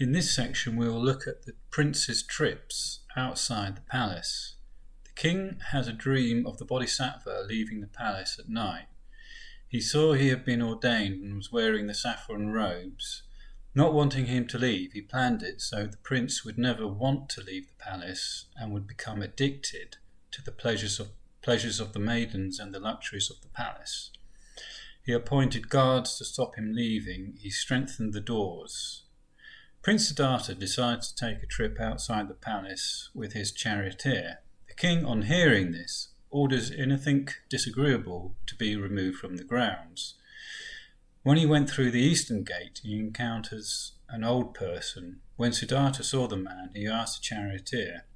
In this section we will look at the prince's trips outside the palace. The king has a dream of the Bodhisattva leaving the palace at night. He saw he had been ordained and was wearing the saffron robes. Not wanting him to leave, he planned it so the prince would never want to leave the palace and would become addicted to the pleasures of the maidens and the luxuries of the palace. He appointed guards to stop him leaving. He strengthened the doors. Prince Siddhartha decides to take a trip outside the palace with his charioteer. The king, on hearing this, orders anything disagreeable to be removed from the grounds. When he went through the eastern gate, he encounters an old person. When Siddhartha saw the man, he asked the charioteer,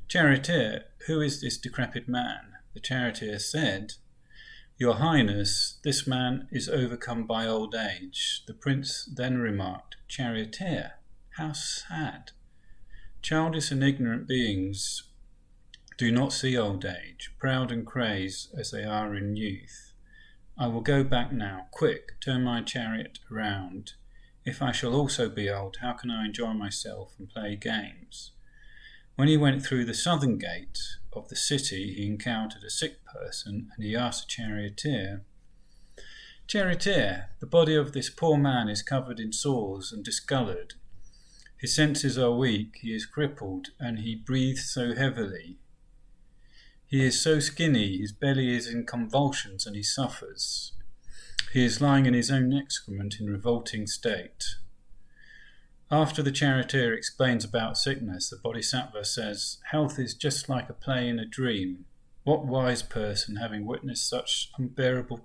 "Charioteer, who is this decrepit man?" The charioteer said, "Your Highness, this man is overcome by old age." The prince then remarked, "Charioteer, how sad. Childish and ignorant beings do not see old age, proud and crazed as they are in youth. I will go back now. Quick, turn my chariot around. If I shall also be old, how can I enjoy myself and play games?" When he went through the southern gate of the city, he encountered a sick person, and he asked the charioteer, "Charioteer, the body of this poor man is covered in sores and discoloured. His senses are weak, he is crippled, and he breathes so heavily. He is so skinny, his belly is in convulsions, and he suffers. He is lying in his own excrement in revolting state." After the charioteer explains about sickness, the Bodhisattva says, "Health is just like a play in a dream. What wise person, having witnessed such unbearable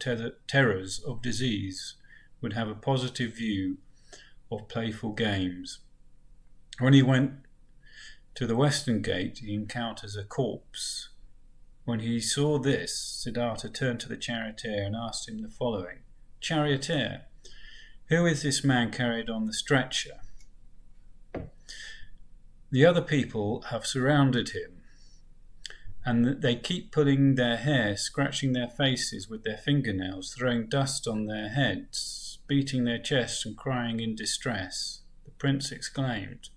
terrors of disease, would have a positive view of playful games?" When he went to the western gate, he encounters a corpse. When he saw this, Siddhartha turned to the charioteer and asked him the following, "Charioteer, who is this man carried on the stretcher?" The other people have surrounded him, and they keep pulling their hair, scratching their faces with their fingernails, throwing dust on their heads, beating their chests and crying in distress. The prince exclaimed,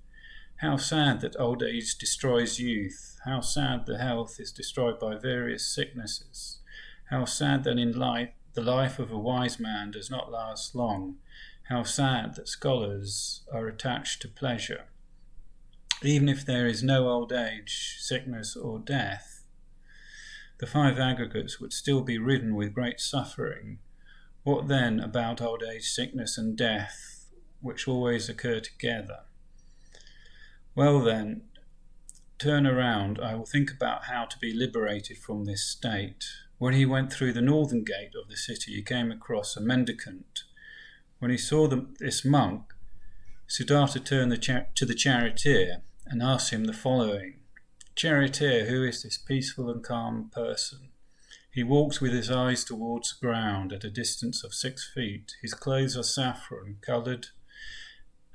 "How sad that old age destroys youth. How sad the health is destroyed by various sicknesses. How sad that in life the life of a wise man does not last long. How sad that scholars are attached to pleasure. Even if there is no old age, sickness, or death, the five aggregates would still be ridden with great suffering. What then about old age, sickness, and death, which always occur together? Well then, turn around. I will think about how to be liberated from this state." When he went through the northern gate of the city, he came across a mendicant. When he saw this monk, Siddhartha turned to the charioteer and asked him the following, "Charioteer, who is this peaceful and calm person? He walks with his eyes towards the ground at a distance of 6 feet. His clothes are saffron-coloured,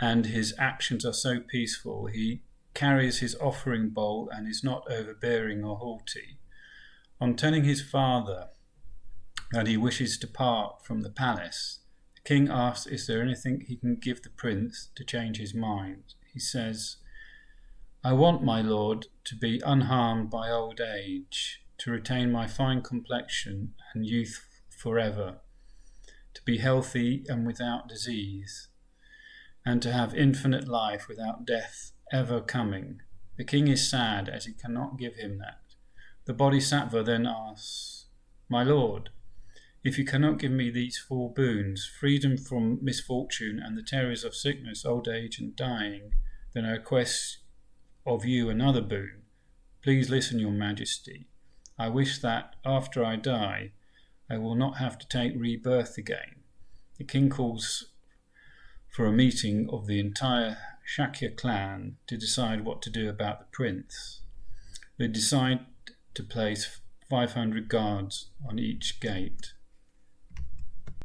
and his actions are so peaceful. He carries his offering bowl and is not overbearing or haughty." On telling his father that he wishes to part from the palace, the king asks, "Is there anything he can give the prince to change his mind?" He says, "I want, my lord, to be unharmed by old age, to retain my fine complexion and youth forever, to be healthy and without disease, and to have infinite life without death ever coming." The king is sad as he cannot give him that. The Bodhisattva then asks, "My lord, if you cannot give me these 4 boons, freedom from misfortune and the terrors of sickness, old age, and dying, then I request of you another boon. Please listen, your majesty. I wish that, after I die, I will not have to take rebirth again." The king calls for a meeting of the entire Shakya clan to decide what to do about the prince. They decide to place 500 guards on each gate.